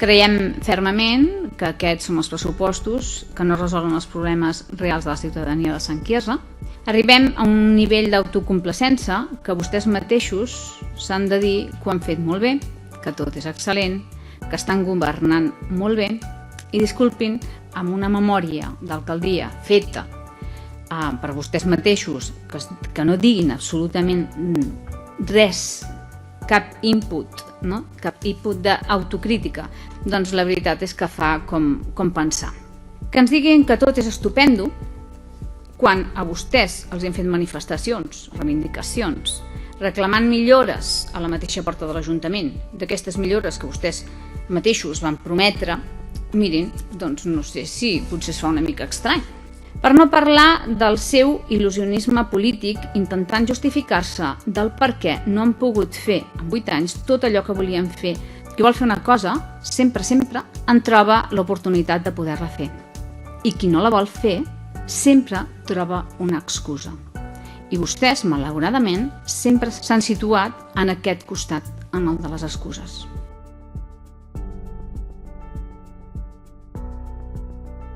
Creiem fermament que aquests són els pressupostos que no resolen els problemes reals de la ciutadania de Sant Quirze. Arribem a un nivell d'autocomplacença que vostès mateixos s'han de dir que ho han fet molt bé, que tot és excel·lent, que estan governant molt bé i, disculpin, amb una memòria d'alcaldia feta per vostès mateixos, que no diguin absolutament res, cap input, no? Cap input d'autocrítica, doncs la veritat és que fa com pensar. Que ens diguin que tot és estupendo quan a vostès els han fet manifestacions, reivindicacions, reclamant millores a la mateixa porta de l'Ajuntament, d'aquestes millores que vostès mateixos van prometre, mirin, doncs no sé si potser es fa una mica estrany. Per no parlar del seu il·lusionisme polític intentant justificar-se del per què no han pogut fer en 8 anys tot allò que volien fer. Qui vol fer una cosa, sempre en troba l'oportunitat de poder-la fer. I qui no la vol fer, sempre troba una excusa. I vostès, malauradament, sempre s'han situat en aquest costat, en el de les excuses.